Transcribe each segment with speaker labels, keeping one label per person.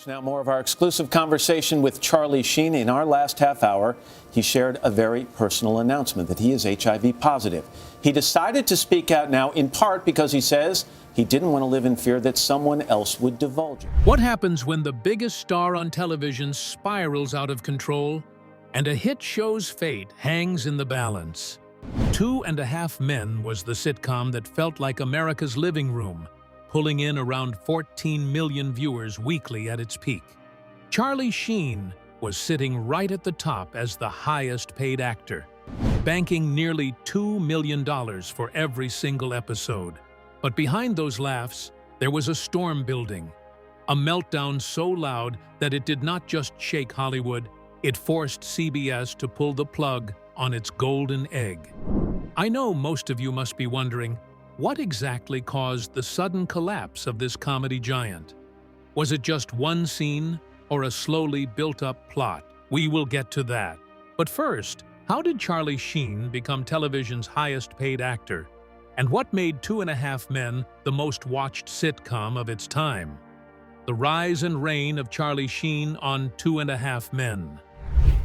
Speaker 1: Now, more of our exclusive conversation with Charlie Sheen. In our last half hour, he shared a very personal announcement that he is HIV positive. He decided to speak out now, in part because he says he didn't want to live in fear that someone else would divulge it.
Speaker 2: What happens when the biggest star on television spirals out of control and a hit show's fate hangs in the balance? 2.5 Men was the sitcom that felt like America's living room, pulling in around 14 million viewers weekly at its peak. Charlie Sheen was sitting right at the top as the highest-paid actor, banking nearly $2 million for every single episode. But behind those laughs, there was a storm building, a meltdown so loud that it did not just shake Hollywood, it forced CBS to pull the plug on its golden egg. I know most of you must be wondering, what exactly caused the sudden collapse of this comedy giant? Was it just one scene or a slowly built-up plot? We will get to that. But first, how did Charlie Sheen become television's highest-paid actor? And what made 2.5 Men the most watched sitcom of its time? The rise and reign of Charlie Sheen on 2.5 Men.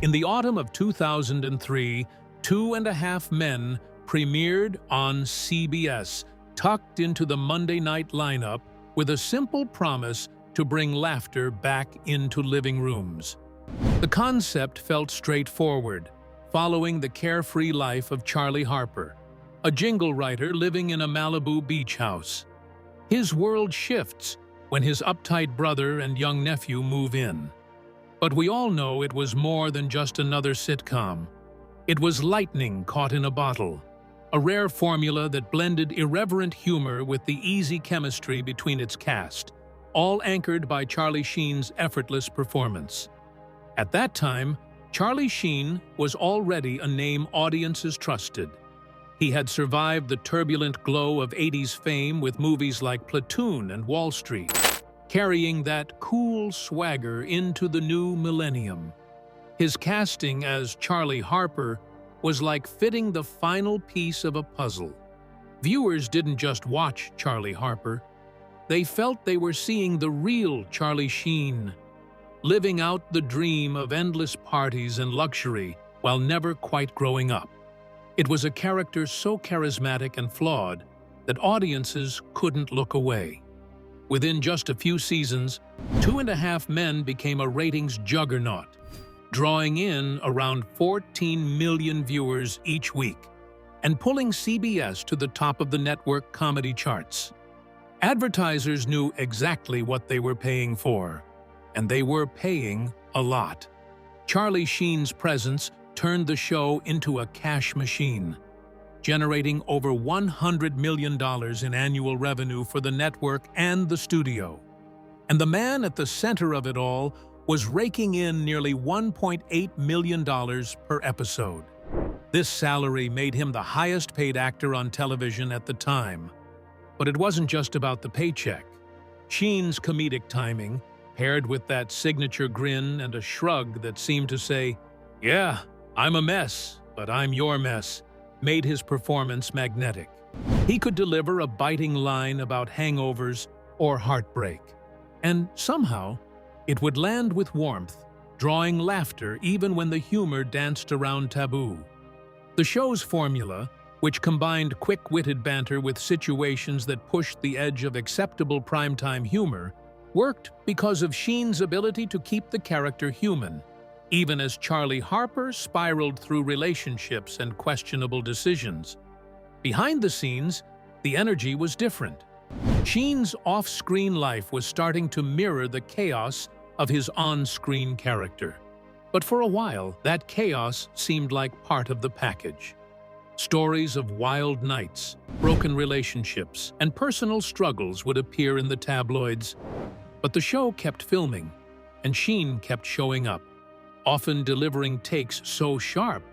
Speaker 2: In the autumn of 2003, 2.5 Men premiered on CBS, tucked into the Monday night lineup with a simple promise to bring laughter back into living rooms. The concept felt straightforward, following the carefree life of Charlie Harper, a jingle writer living in a Malibu beach house. His world shifts when his uptight brother and young nephew move in. But we all know it was more than just another sitcom. It was lightning caught in a bottle, a rare formula that blended irreverent humor with the easy chemistry between its cast, all anchored by Charlie Sheen's effortless performance. At that time, Charlie Sheen was already a name audiences trusted. He had survived the turbulent glow of 80s fame with movies like Platoon and Wall Street, carrying that cool swagger into the new millennium. His casting as Charlie Harper was like fitting the final piece of a puzzle. Viewers didn't just watch Charlie Harper. They felt they were seeing the real Charlie Sheen, living out the dream of endless parties and luxury while never quite growing up. It was a character so charismatic and flawed that audiences couldn't look away. Within just a few seasons, 2.5 Men became a ratings juggernaut, drawing in around 14 million viewers each week and pulling CBS to the top of the network comedy charts. Advertisers knew exactly what they were paying for, and they were paying a lot. Charlie Sheen's presence turned the show into a cash machine, generating over $100 million in annual revenue for the network and the studio. And the man at the center of it all was raking in nearly $1.8 million per episode. This salary made him the highest-paid actor on television at the time. But it wasn't just about the paycheck. Sheen's comedic timing, paired with that signature grin and a shrug that seemed to say, "Yeah, I'm a mess, but I'm your mess," made his performance magnetic. He could deliver a biting line about hangovers or heartbreak, and somehow it would land with warmth, drawing laughter even when the humor danced around taboo. The show's formula, which combined quick-witted banter with situations that pushed the edge of acceptable primetime humor, worked because of Sheen's ability to keep the character human, even as Charlie Harper spiraled through relationships and questionable decisions. Behind the scenes, the energy was different. Sheen's off-screen life was starting to mirror the chaos of his on-screen character. But for a while, that chaos seemed like part of the package. Stories of wild nights, broken relationships, and personal struggles would appear in the tabloids. But the show kept filming, and Sheen kept showing up, often delivering takes so sharp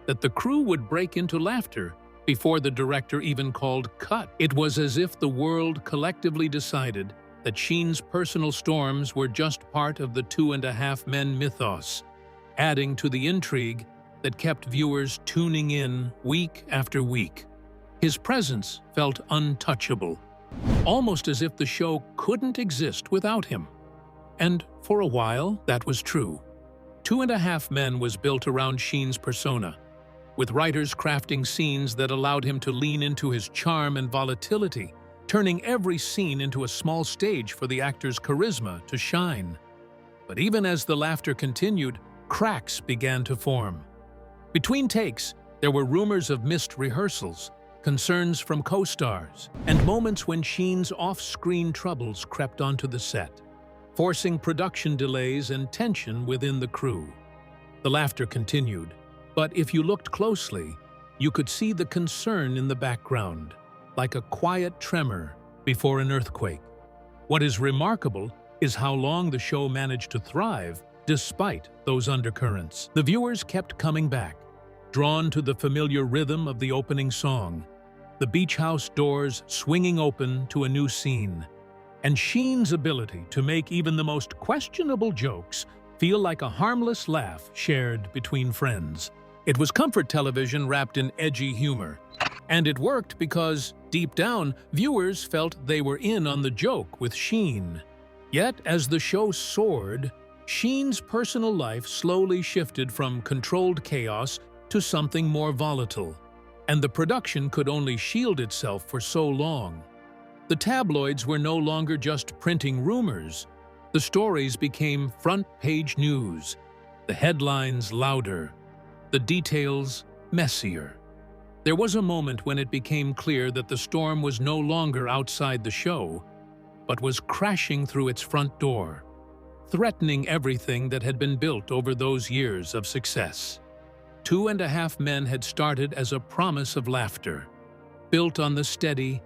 Speaker 2: that the crew would break into laughter before the director even called cut. It was as if the world collectively decided that Sheen's personal storms were just part of the 2.5 Men mythos, adding to the intrigue that kept viewers tuning in week after week. His presence felt untouchable, almost as if the show couldn't exist without him. And for a while, that was true. 2.5 Men was built around Sheen's persona, with writers crafting scenes that allowed him to lean into his charm and volatility, turning every scene into a small stage for the actor's charisma to shine. But even as the laughter continued, cracks began to form. Between takes, there were rumors of missed rehearsals, concerns from co-stars, and moments when Sheen's off-screen troubles crept onto the set, forcing production delays and tension within the crew. The laughter continued, but if you looked closely, you could see the concern in the background, like a quiet tremor before an earthquake. What is remarkable is how long the show managed to thrive despite those undercurrents. The viewers kept coming back, drawn to the familiar rhythm of the opening song, the beach house doors swinging open to a new scene, and Sheen's ability to make even the most questionable jokes feel like a harmless laugh shared between friends. It was comfort television wrapped in edgy humor, and it worked because, deep down, viewers felt they were in on the joke with Sheen. Yet, as the show soared, Sheen's personal life slowly shifted from controlled chaos to something more volatile, and the production could only shield itself for so long. The tabloids were no longer just printing rumors. The stories became front-page news, the headlines louder, the details messier. There was a moment when it became clear that the storm was no longer outside the show, but was crashing through its front door, threatening everything that had been built over those years of success. 2.5 Men had started as a promise of laughter, built on the steady,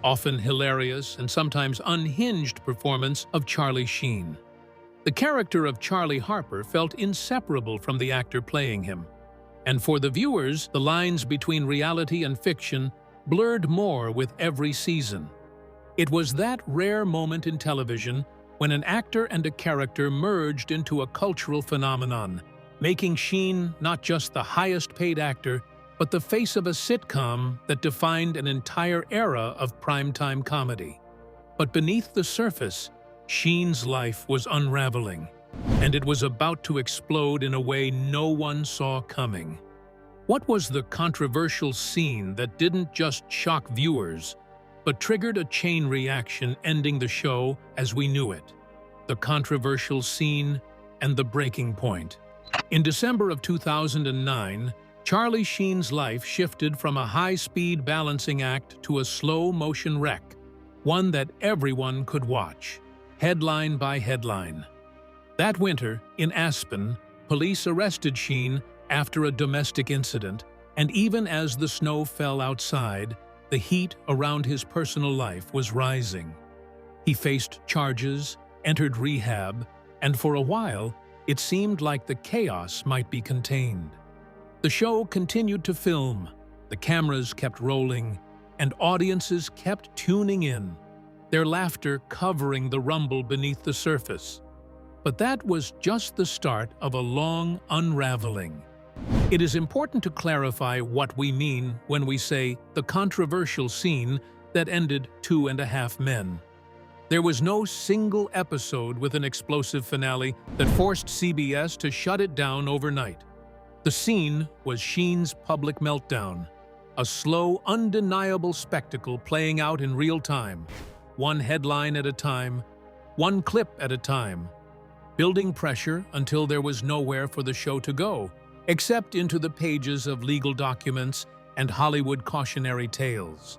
Speaker 2: often hilarious and sometimes unhinged performance of Charlie Sheen. The character of Charlie Harper felt inseparable from the actor playing him, and for the viewers, the lines between reality and fiction blurred more with every season. It was that rare moment in television when an actor and a character merged into a cultural phenomenon, making Sheen not just the highest-paid actor, but the face of a sitcom that defined an entire era of primetime comedy. But beneath the surface, Sheen's life was unraveling, and it was about to explode in a way no one saw coming. What was the controversial scene that didn't just shock viewers, but triggered a chain reaction ending the show as we knew it? The controversial scene and the breaking point. In December of 2009, Charlie Sheen's life shifted from a high-speed balancing act to a slow-motion wreck, one that everyone could watch, headline by headline. That winter, in Aspen, police arrested Sheen after a domestic incident, and even as the snow fell outside, the heat around his personal life was rising. He faced charges, entered rehab, and for a while, it seemed like the chaos might be contained. The show continued to film, the cameras kept rolling, and audiences kept tuning in, their laughter covering the rumble beneath the surface. But that was just the start of a long unraveling. It is important to clarify what we mean when we say the controversial scene that ended 2.5 Men. There was no single episode with an explosive finale that forced CBS to shut it down overnight. The scene was Sheen's public meltdown, a slow, undeniable spectacle playing out in real time, one headline at a time, one clip at a time, building pressure until there was nowhere for the show to go, except into the pages of legal documents and Hollywood cautionary tales.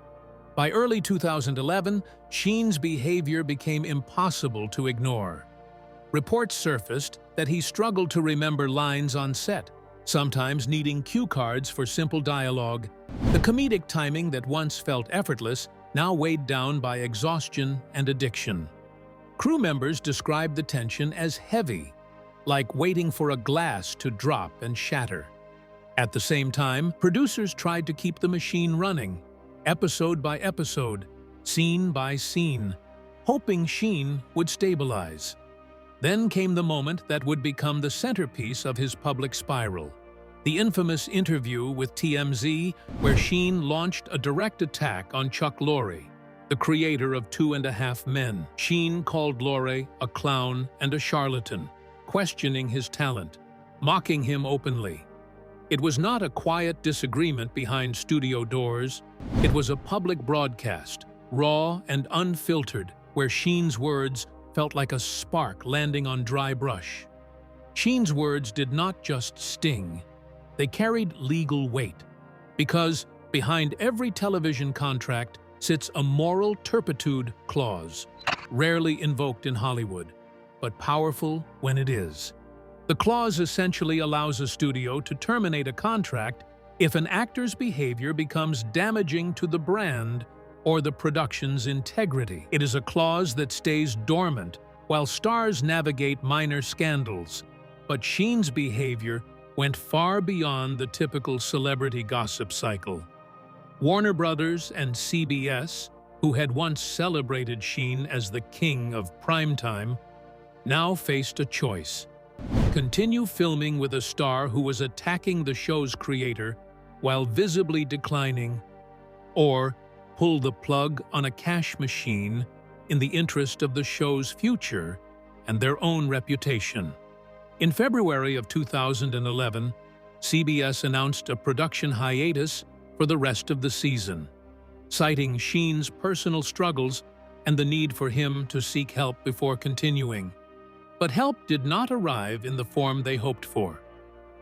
Speaker 2: By early 2011, Sheen's behavior became impossible to ignore. Reports surfaced that he struggled to remember lines on set, sometimes needing cue cards for simple dialogue. The comedic timing that once felt effortless now weighed down by exhaustion and addiction. Crew members described the tension as heavy, like waiting for a glass to drop and shatter. At the same time, producers tried to keep the machine running, episode by episode, scene by scene, hoping Sheen would stabilize. Then came the moment that would become the centerpiece of his public spiral. The infamous interview with TMZ, where Sheen launched a direct attack on Chuck Lorre, the creator of 2.5 Men. Sheen called Lorre a clown and a charlatan, questioning his talent, mocking him openly. It was not a quiet disagreement behind studio doors. It was a public broadcast, raw and unfiltered, where Sheen's words felt like a spark landing on dry brush. Sheen's words did not just sting. They carried legal weight, because behind every television contract sits a moral turpitude clause, rarely invoked in Hollywood, but powerful when it is. The clause essentially allows a studio to terminate a contract if an actor's behavior becomes damaging to the brand or the production's integrity. It is a clause that stays dormant while stars navigate minor scandals, but Sheen's behavior went far beyond the typical celebrity gossip cycle. Warner Brothers and CBS, who had once celebrated Sheen as the king of primetime, now faced a choice: continue filming with a star who was attacking the show's creator while visibly declining, or pull the plug on a cash machine in the interest of the show's future and their own reputation. In February of 2011, CBS announced a production hiatus for the rest of the season, citing Sheen's personal struggles and the need for him to seek help before continuing. But help did not arrive in the form they hoped for.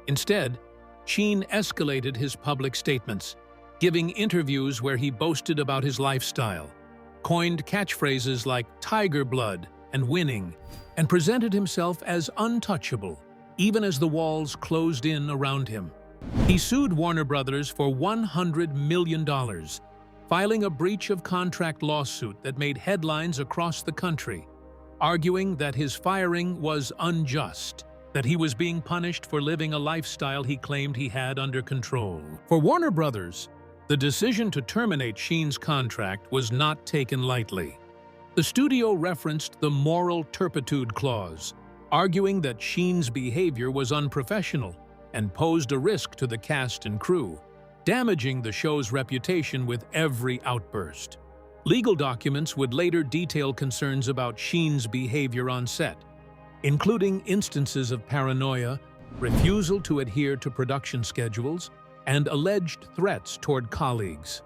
Speaker 2: Instead, Sheen escalated his public statements, giving interviews where he boasted about his lifestyle, coined catchphrases like "tiger blood" and "winning," and presented himself as untouchable, even as the walls closed in around him. He sued Warner Brothers for $100 million, filing a breach of contract lawsuit that made headlines across the country, arguing that his firing was unjust, that he was being punished for living a lifestyle he claimed he had under control. For Warner Brothers, the decision to terminate Sheen's contract was not taken lightly. The studio referenced the moral turpitude clause, arguing that Sheen's behavior was unprofessional and posed a risk to the cast and crew, damaging the show's reputation with every outburst. Legal documents would later detail concerns about Sheen's behavior on set, including instances of paranoia, refusal to adhere to production schedules, and alleged threats toward colleagues.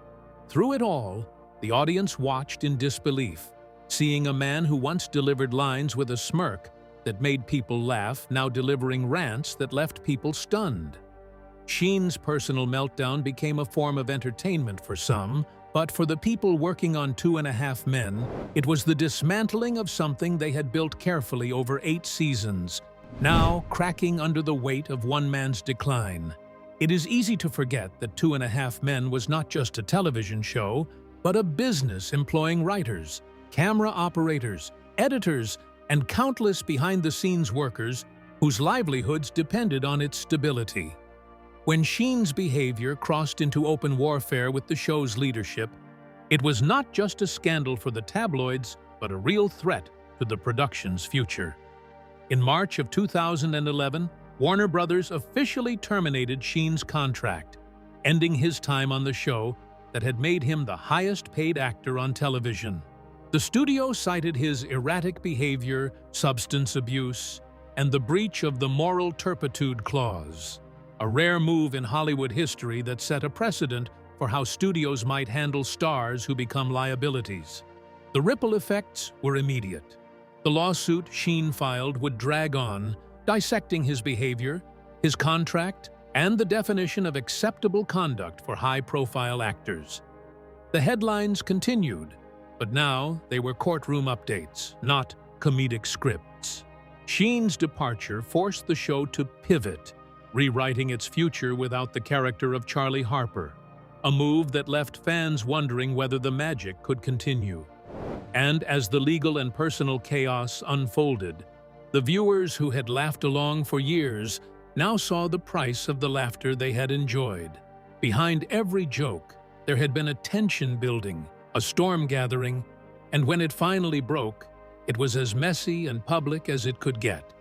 Speaker 2: Through it all, the audience watched in disbelief, seeing a man who once delivered lines with a smirk that made people laugh now delivering rants that left people stunned. Sheen's personal meltdown became a form of entertainment for some, but for the people working on 2.5 Men, it was the dismantling of something they had built carefully over 8 seasons, now cracking under the weight of one man's decline. It is easy to forget that 2.5 Men was not just a television show, but a business employing writers, camera operators, editors, and countless behind-the-scenes workers whose livelihoods depended on its stability. When Sheen's behavior crossed into open warfare with the show's leadership, it was not just a scandal for the tabloids, but a real threat to the production's future. In March of 2011, Warner Brothers officially terminated Sheen's contract, ending his time on the show that had made him the highest-paid actor on television. The studio cited his erratic behavior, substance abuse, and the breach of the moral turpitude clause, a rare move in Hollywood history that set a precedent for how studios might handle stars who become liabilities. The ripple effects were immediate. The lawsuit Sheen filed would drag on, dissecting his behavior, his contract, and the definition of acceptable conduct for high-profile actors. The headlines continued, but now they were courtroom updates, not comedic scripts. Sheen's departure forced the show to pivot, rewriting its future without the character of Charlie Harper, a move that left fans wondering whether the magic could continue. And as the legal and personal chaos unfolded, the viewers who had laughed along for years now saw the price of the laughter they had enjoyed. Behind every joke, there had been a tension building, a storm gathering, and when it finally broke, it was as messy and public as it could get.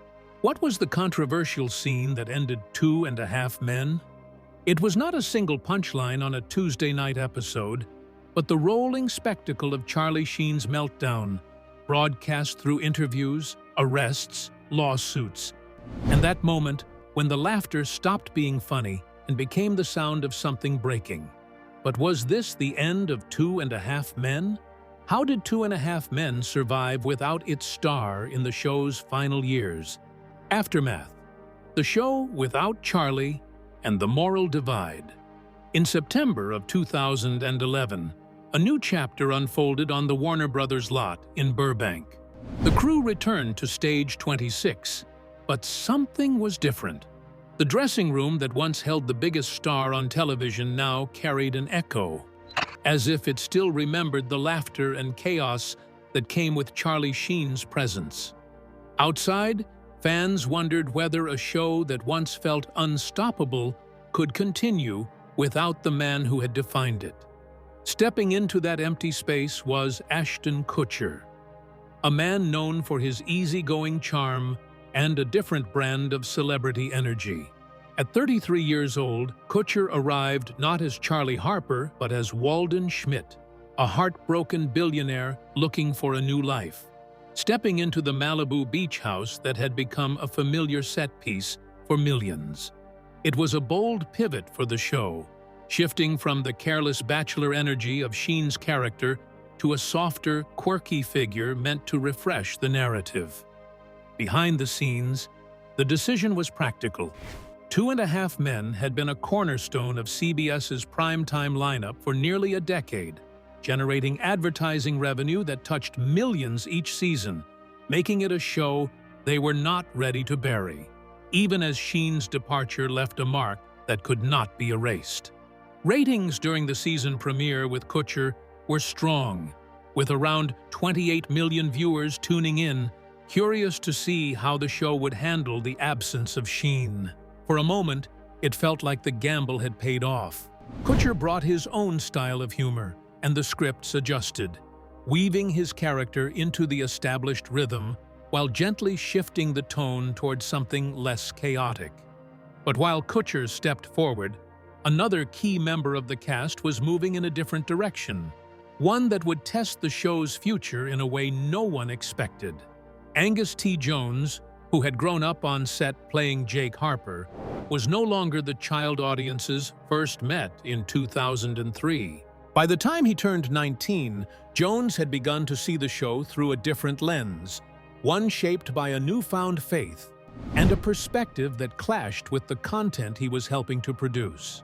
Speaker 2: What was the controversial scene that ended 2.5 Men? It was not a single punchline on a Tuesday night episode, but the rolling spectacle of Charlie Sheen's meltdown, broadcast through interviews, arrests, lawsuits, and that moment when the laughter stopped being funny and became the sound of something breaking. But was this the end of 2.5 Men? How did 2.5 Men survive without its star in the show's final years? Aftermath. The show without Charlie and the moral divide. In September of 2011, a new chapter unfolded on the Warner Brothers lot in Burbank. The crew returned to stage 26, but something was different. The dressing room that once held the biggest star on television now carried an echo, as if it still remembered the laughter and chaos that came with Charlie Sheen's presence. Outside, fans wondered whether a show that once felt unstoppable could continue without the man who had defined it. Stepping into that empty space was Ashton Kutcher, a man known for his easygoing charm and a different brand of celebrity energy. At 33 years old, Kutcher arrived not as Charlie Harper, but as Walden Schmidt, a heartbroken billionaire looking for a new life. Stepping into the Malibu beach house that had become a familiar set piece for millions. It was a bold pivot for the show, shifting from the careless bachelor energy of Sheen's character to a softer, quirky figure meant to refresh the narrative. Behind the scenes, the decision was practical. 2.5 Men had been a cornerstone of CBS's primetime lineup for nearly a decade, generating advertising revenue that touched millions each season, making it a show they were not ready to bury, even as Sheen's departure left a mark that could not be erased. Ratings during the season premiere with Kutcher were strong, with around 28 million viewers tuning in, curious to see how the show would handle the absence of Sheen. For a moment, it felt like the gamble had paid off. Kutcher brought his own style of humor, and the scripts adjusted, weaving his character into the established rhythm while gently shifting the tone towards something less chaotic. But while Kutcher stepped forward, another key member of the cast was moving in a different direction, one that would test the show's future in a way no one expected. Angus T. Jones, who had grown up on set playing Jake Harper, was no longer the child audiences first met in 2003. By the time he turned 19, Jones had begun to see the show through a different lens, one shaped by a newfound faith and a perspective that clashed with the content he was helping to produce.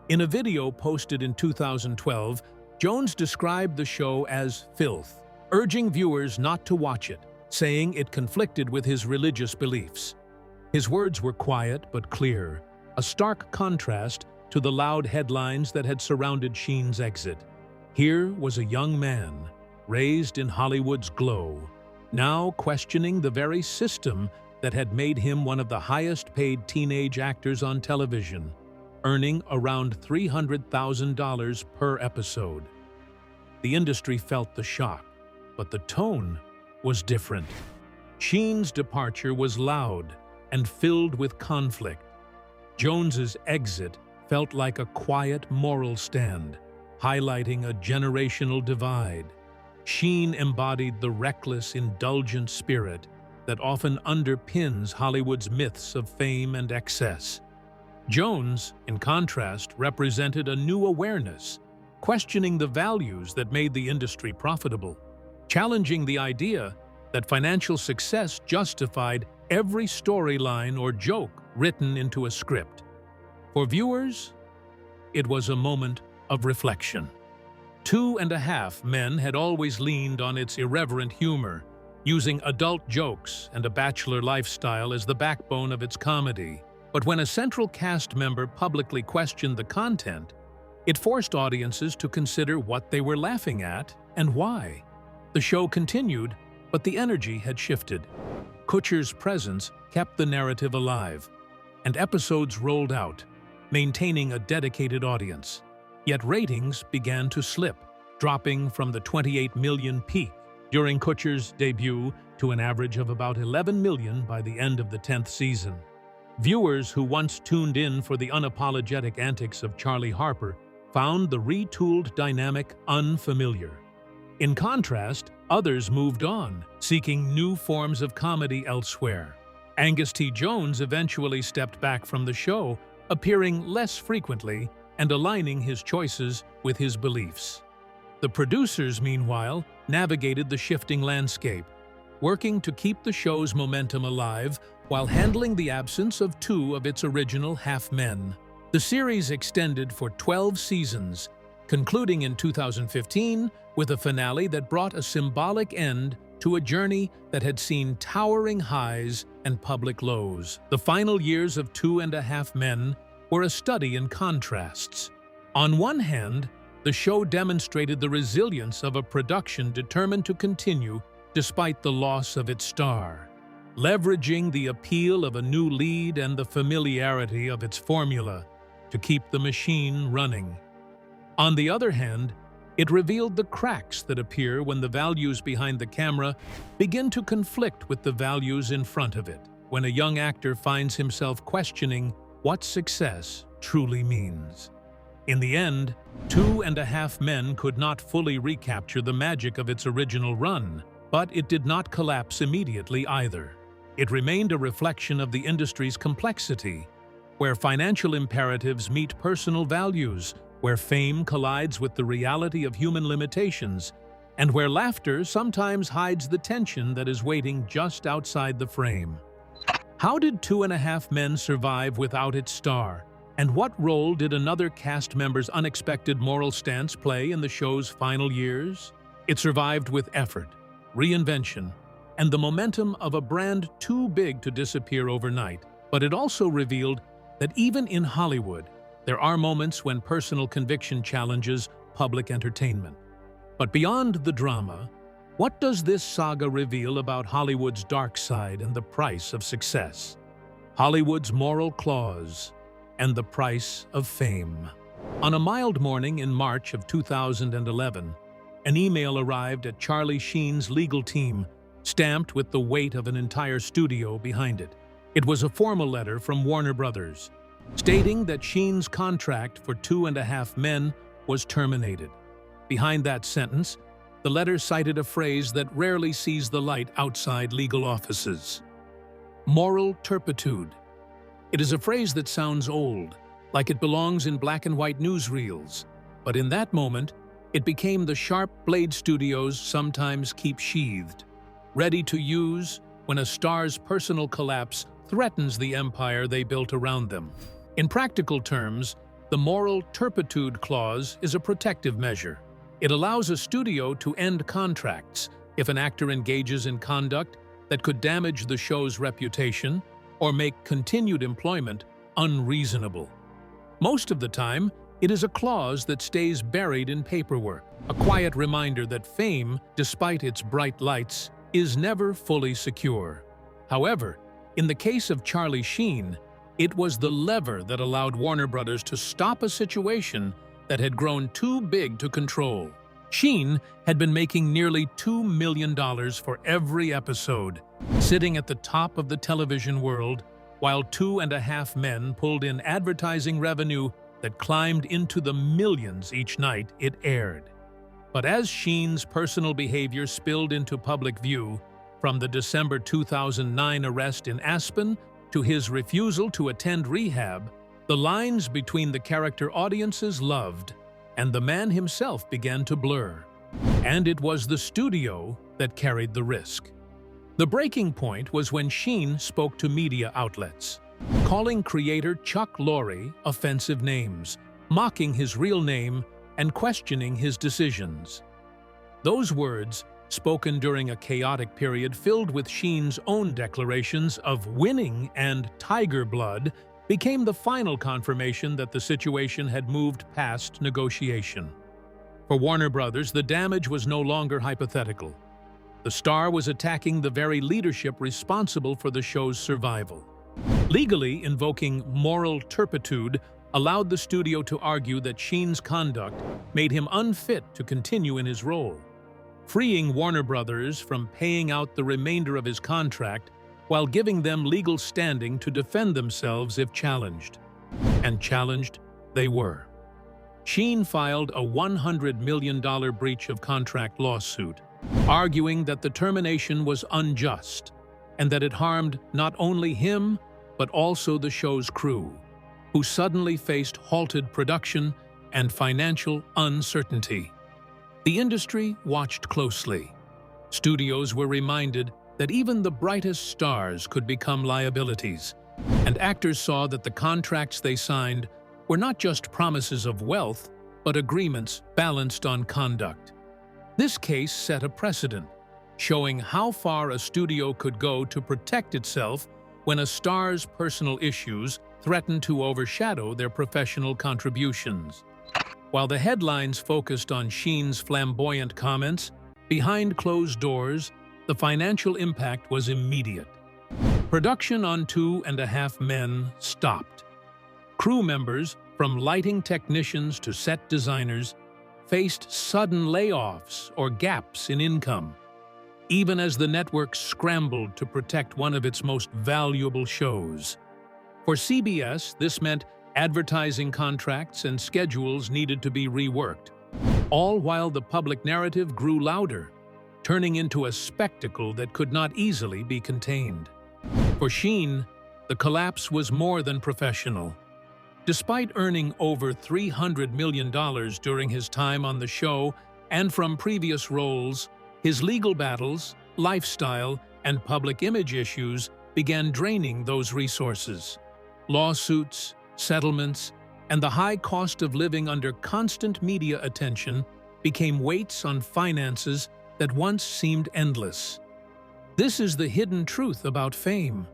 Speaker 2: In a video posted in 2012, Jones described the show as filth, urging viewers not to watch it, saying it conflicted with his religious beliefs. His words were quiet but clear, a stark contrast to the loud headlines that had surrounded Sheen's exit. Here was a young man, raised in Hollywood's glow, now questioning the very system that had made him one of the highest-paid teenage actors on television, earning around $300,000 per episode. The industry felt the shock, but the tone was different. Sheen's departure was loud and filled with conflict. Jones's exit felt like a quiet moral stand, highlighting a generational divide. Sheen embodied the reckless, indulgent spirit that often underpins Hollywood's myths of fame and excess. Jones, in contrast, represented a new awareness, questioning the values that made the industry profitable, challenging the idea that financial success justified every storyline or joke written into a script. For viewers, it was a moment of reflection. 2.5 Men had always leaned on its irreverent humor, using adult jokes and a bachelor lifestyle as the backbone of its comedy. But when a central cast member publicly questioned the content, it forced audiences to consider what they were laughing at and why. The show continued, but the energy had shifted. Kutcher's presence kept the narrative alive, and episodes rolled out, maintaining a dedicated audience. Yet ratings began to slip, dropping from the 28 million peak during Kutcher's debut to an average of about 11 million by the end of the 10th season. Viewers who once tuned in for the unapologetic antics of Charlie Harper found the retooled dynamic unfamiliar. In contrast, others moved on, seeking new forms of comedy elsewhere. Angus T. Jones eventually stepped back from the show, appearing less frequently and aligning his choices with his beliefs. The producers, meanwhile, navigated the shifting landscape, working to keep the show's momentum alive while handling the absence of two of its original half-men. The series extended for 12 seasons, concluding in 2015 with a finale that brought a symbolic end to a journey that had seen towering highs and public lows. The final years of Two and a Half Men were a study in contrasts. On one hand, the show demonstrated the resilience of a production determined to continue despite the loss of its star, leveraging the appeal of a new lead and the familiarity of its formula to keep the machine running. On the other hand, it revealed the cracks that appear when the values behind the camera begin to conflict with the values in front of it, when a young actor finds himself questioning what success truly means. In the end, Two and a Half Men could not fully recapture the magic of its original run, but it did not collapse immediately either. It remained a reflection of the industry's complexity, where financial imperatives meet personal values, where fame collides with the reality of human limitations, and where laughter sometimes hides the tension that is waiting just outside the frame. How did Two and a Half Men survive without its star? And what role did another cast member's unexpected moral stance play in the show's final years? It survived with effort, reinvention, and the momentum of a brand too big to disappear overnight. But it also revealed that even in Hollywood, there are moments when personal conviction challenges public entertainment. But beyond the drama, what does this saga reveal about Hollywood's dark side and the price of success? Hollywood's moral clause and the price of fame. On a mild morning in March of 2011, an email arrived at Charlie Sheen's legal team, stamped with the weight of an entire studio behind it. It was a formal letter from Warner Brothers, stating that Sheen's contract for Two and a Half Men was terminated. Behind that sentence, the letter cited a phrase that rarely sees the light outside legal offices: moral turpitude. It is a phrase that sounds old, like it belongs in black and white newsreels, but in that moment, it became the sharp blade studios sometimes keep sheathed, ready to use when a star's personal collapse threatens the empire they built around them. In practical terms, the moral turpitude clause is a protective measure. It allows a studio to end contracts if an actor engages in conduct that could damage the show's reputation or make continued employment unreasonable. Most of the time, it is a clause that stays buried in paperwork, a quiet reminder that fame, despite its bright lights, is never fully secure. However, in the case of Charlie Sheen, it was the lever that allowed Warner Brothers to stop a situation that had grown too big to control. Sheen had been making nearly $2 million for every episode, sitting at the top of the television world, while Two and a Half Men pulled in advertising revenue that climbed into the millions each night it aired. But as Sheen's personal behavior spilled into public view, from the December 2009 arrest in Aspen to his refusal to attend rehab, the lines between the character audiences loved and the man himself began to blur. And it was the studio that carried the risk. The breaking point was when Sheen spoke to media outlets, calling creator Chuck Lorre offensive names, mocking his real name, and questioning his decisions. Those words, spoken during a chaotic period filled with Sheen's own declarations of winning and tiger blood, became the final confirmation that the situation had moved past negotiation. For Warner Brothers, the damage was no longer hypothetical. The star was attacking the very leadership responsible for the show's survival. Legally, invoking moral turpitude allowed the studio to argue that Sheen's conduct made him unfit to continue in his role, freeing Warner Brothers from paying out the remainder of his contract while giving them legal standing to defend themselves if challenged. And challenged they were. Sheen filed a $100 million breach of contract lawsuit, arguing that the termination was unjust and that it harmed not only him, but also the show's crew, who suddenly faced halted production and financial uncertainty. The industry watched closely. Studios were reminded that even the brightest stars could become liabilities, and actors saw that the contracts they signed were not just promises of wealth, but agreements balanced on conduct. This case set a precedent, showing how far a studio could go to protect itself when a star's personal issues threatened to overshadow their professional contributions. While the headlines focused on Sheen's flamboyant comments, behind closed doors, the financial impact was immediate. Production on 2.5 Men stopped. Crew members, from lighting technicians to set designers, faced sudden layoffs or gaps in income, even as the network scrambled to protect one of its most valuable shows. For CBS, this meant advertising contracts and schedules needed to be reworked, all while the public narrative grew louder, turning into a spectacle that could not easily be contained. For Sheen, the collapse was more than professional. Despite earning over $300 million during his time on the show and from previous roles, his legal battles, lifestyle, and public image issues began draining those resources. Lawsuits, settlements, and the high cost of living under constant media attention became weights on finances that once seemed endless. This is the hidden truth about fame.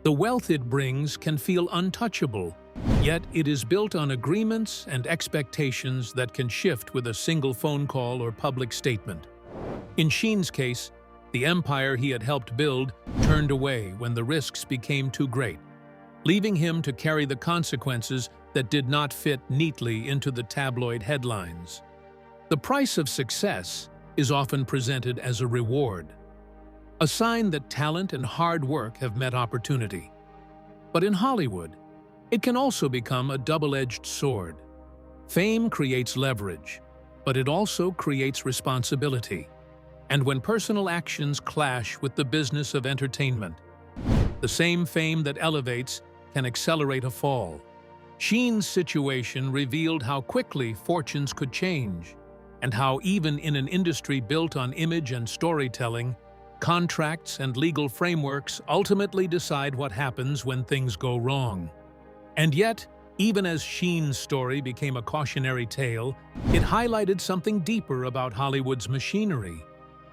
Speaker 2: The wealth it brings can feel untouchable, yet it is built on agreements and expectations that can shift with a single phone call or public statement. In Sheen's case, the empire he had helped build turned away when the risks became too great, leaving him to carry the consequences that did not fit neatly into the tabloid headlines. The price of success is often presented as a reward, a sign that talent and hard work have met opportunity. But in Hollywood, it can also become a double-edged sword. Fame creates leverage, but it also creates responsibility. And when personal actions clash with the business of entertainment, the same fame that elevates can accelerate a fall. Sheen's situation revealed how quickly fortunes could change, and how even in an industry built on image and storytelling, contracts and legal frameworks ultimately decide what happens when things go wrong. And yet, even as Sheen's story became a cautionary tale, it highlighted something deeper about Hollywood's machinery.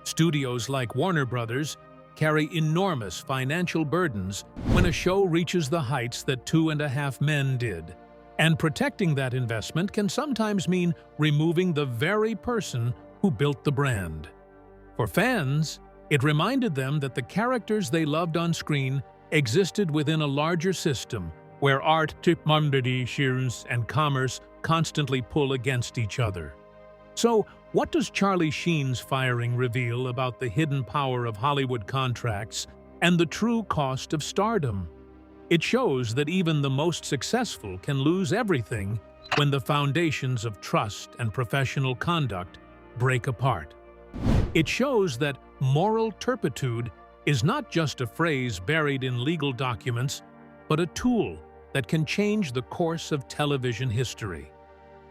Speaker 2: Studios like Warner Brothers carry enormous financial burdens when a show reaches the heights that 2.5 Men did. And protecting that investment can sometimes mean removing the very person who built the brand. For fans, it reminded them that the characters they loved on screen existed within a larger system where art, shares, and commerce constantly pull against each other. So, what does Charlie Sheen's firing reveal about the hidden power of Hollywood contracts and the true cost of stardom? It shows that even the most successful can lose everything when the foundations of trust and professional conduct break apart. It shows that moral turpitude is not just a phrase buried in legal documents, but a tool that can change the course of television history.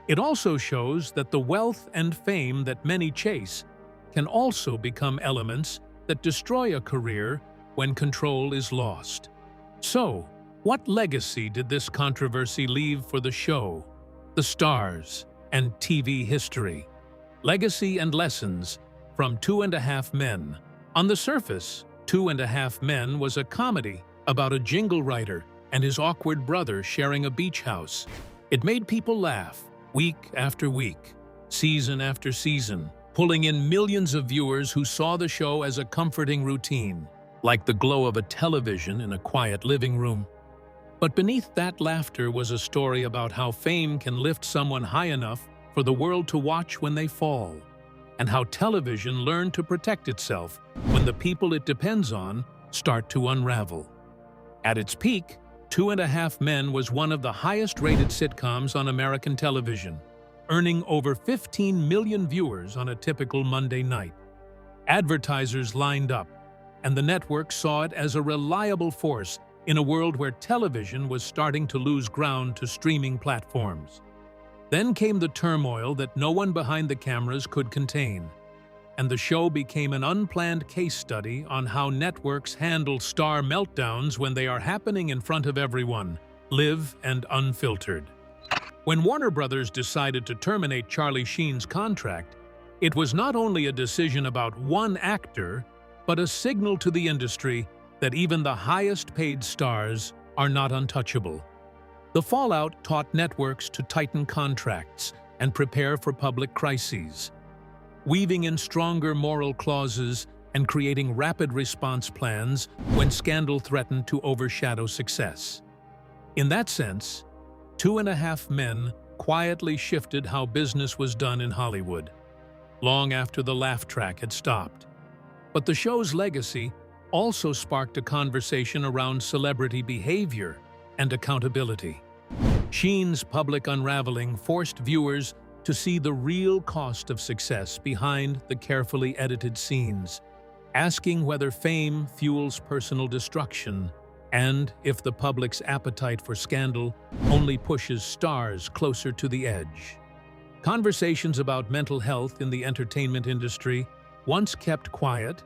Speaker 2: It also shows that the wealth and fame that many chase can also become elements that destroy a career when control is lost. So, what legacy did this controversy leave for the show, the stars, and TV history? Legacy and lessons from 2.5 Men. On the surface, 2.5 Men was a comedy about a jingle writer and his awkward brother sharing a beach house. It made people laugh, week after week, season after season, pulling in millions of viewers who saw the show as a comforting routine, like the glow of a television in a quiet living room. But beneath that laughter was a story about how fame can lift someone high enough for the world to watch when they fall, and how television learned to protect itself when the people it depends on start to unravel. At its peak, 2.5 Men was one of the highest-rated sitcoms on American television, earning over 15 million viewers on a typical Monday night. Advertisers lined up, and the network saw it as a reliable force in a world where television was starting to lose ground to streaming platforms. Then came the turmoil that no one behind the cameras could contain, and the show became an unplanned case study on how networks handle star meltdowns when they are happening in front of everyone, live and unfiltered. When Warner Brothers decided to terminate Charlie Sheen's contract, it was not only a decision about one actor, but a signal to the industry that even the highest-paid stars are not untouchable. The fallout taught networks to tighten contracts and prepare for public crises, weaving in stronger moral clauses and creating rapid response plans when scandal threatened to overshadow success. In that sense, 2.5 Men quietly shifted how business was done in Hollywood, long after the laugh track had stopped. But the show's legacy also sparked a conversation around celebrity behavior and accountability. Sheen's public unraveling forced viewers to see the real cost of success behind the carefully edited scenes, asking whether fame fuels personal destruction and if the public's appetite for scandal only pushes stars closer to the edge. Conversations about mental health in the entertainment industry, once kept quiet,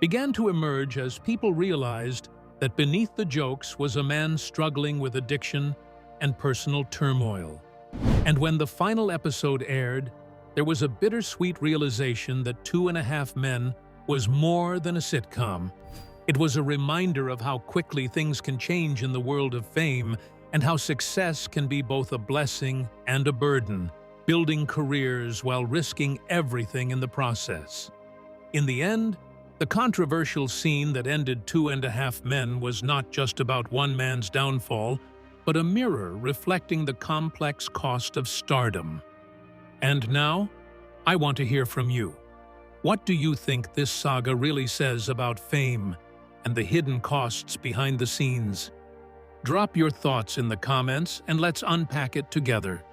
Speaker 2: began to emerge as people realized that beneath the jokes was a man struggling with addiction and personal turmoil. And when the final episode aired, there was a bittersweet realization that 2.5 Men was more than a sitcom. It was a reminder of how quickly things can change in the world of fame and how success can be both a blessing and a burden, building careers while risking everything in the process. In the end, the controversial scene that ended 2.5 Men was not just about one man's downfall, but a mirror reflecting the complex cost of stardom. And now, I want to hear from you. What do you think this saga really says about fame and the hidden costs behind the scenes? Drop your thoughts in the comments and let's unpack it together.